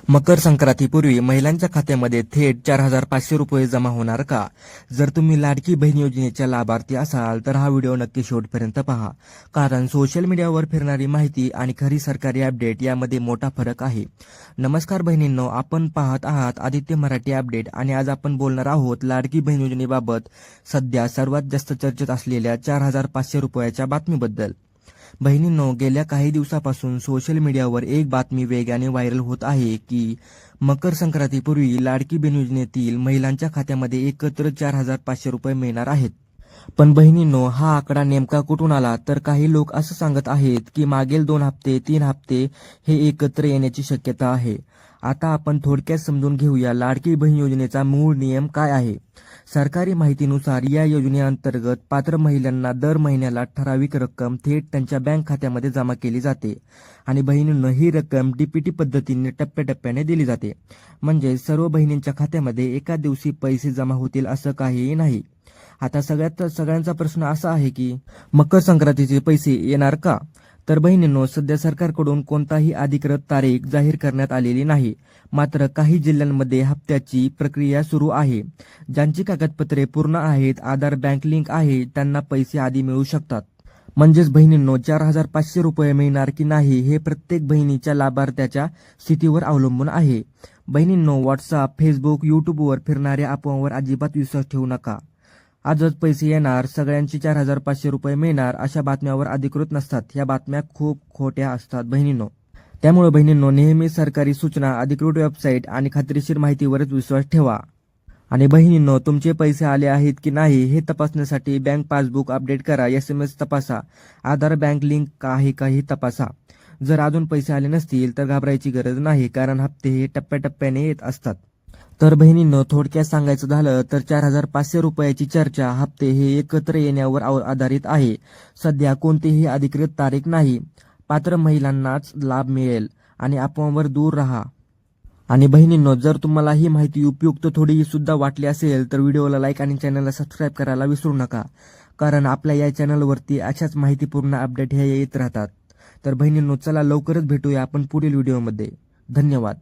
मकर संक्रांतीपूर्वी महिलांच्या खात्यामध्ये थेट 4,500 रुपये जमा होणार का? जर तुम्ही लाडकी बहीण योजनेच्या लाभार्थी असाल तर हा व्हिडिओ नक्की शेवटपर्यंत पहा, कारण सोशल मीडियावर फिरणारी माहिती आणि खरी सरकारी अपडेट यामध्ये मोठा फरक आहे. नमस्कार बहिणींनो, आपण पाहत आहात आदित्य मराठी अपडेट आणि आज आपण बोलणार आहोत लाडकी बहीण योजनेबाबत सध्या सर्वात जास्त चर्चेत असलेल्या 4,500 रुपयाच्या बातमीबद्दल. बहिणींनो, गेल्या काही दिवसापासून सोशल मीडियावर एक बातमी वेगाने व्हायरल होत आहे की मकर संक्रांतीपूर्वी लाडकी बहीण योजनेतील महिलांच्या खात्यामध्ये एकत्र 4,500 रुपये मिळणार आहेत. पण बहिणींनो, हा आकडा नेमका कुठून आला? तर काही लोक असं सांगत आहेत की मागील 2 हप्ते 3 हप्ते हे एकत्र येण्याची शक्यता आहे. आता आपण थोडक्यात समजून घेऊया लाडकी बहीण योजनेचा मूळ नियम काय आहे. सरकारी माहितीनुसार या योजनेअंतर्गत पात्र महिलांना दर महिन्याला ठराविक रक्कम थेट त्यांच्या बँक खात्यामध्ये जमा केली जाते आणि बहिणींना ही रक्कम डीपीटी पद्धतीने टप्प्याटप्प्याने दिली जाते. म्हणजे सर्व बहिणींच्या खात्यामध्ये एका दिवशी पैसे जमा होतील असं काहीही नाही. आता सगळ्यांचा प्रश्न असा आहे की मकर संक्रांतीचे पैसे येणार का? तर बहिणींनो, सध्या सरकारकडून कोणताही अधिकृत तारीख जाहीर करण्यात आलेली नाही. मात्र काही जिल्ह्यांमध्ये हप्त्याची प्रक्रिया सुरू आहे. ज्यांची कागदपत्रे पूर्ण आहेत, आधार बँक लिंक आहे, त्यांना पैसे आधी मिळू शकतात. म्हणजेच बहिणींनो, 4,500 रुपये मिळणार की नाही हे प्रत्येक बहिणीच्या लाभार्थ्याच्या स्थितीवर अवलंबून आहे. बहिणींनो, व्हॉट्सअप, फेसबुक, यूट्यूबवर फिरणाऱ्या अफवांवर अजिबात विश्वास ठेवू नका. आजच पैसे येणार, सगळ्यांची 4,500 रुपये मिळणार अशा बातम्यावर अधिकृत नसतात. या बातम्या खूप खोट्या असतात बहिणींनो. त्यामुळे बहिणींनो, नेहमी सरकारी सूचना, अधिकृत वेबसाईट आणि खात्रीशीर माहितीवरच विश्वास ठेवा. आणि बहिणींनो, तुमचे पैसे आले आहेत की नाही हे तपासण्यासाठी बँक पासबुक अपडेट करा, SMS तपासा, आधार बँक लिंक आहे का हे तपासा. जर अजून पैसे आले नसतील तर घाबरायची गरज नाही, कारण हप्ते हे टप्प्याटप्प्याने येत असतात. तर बहिणींनो, थोडक्यात सांगायचं झालं तर 4,500 रुपयाची चर्चा हप्ते हे एकत्र येण्यावर आधारित आहे. सध्या कोणतीही अधिकृत तारीख नाही. पात्र महिलांनाच लाभ मिळेल आणि अफवांवर दूर राहा. आणि बहिणींनो, जर तुम्हाला ही माहिती उपयुक्त थोडी सुद्धा वाटली असेल तर व्हिडिओला लाईक आणि चॅनलला सबस्क्राईब करायला विसरू नका, कारण आपल्या या चॅनलवरती अशाच माहितीपूर्ण अपडेट हे येत राहतात. तर बहिणींनो, चला लवकरच भेटूया आपण पुढील व्हिडिओमध्ये. धन्यवाद.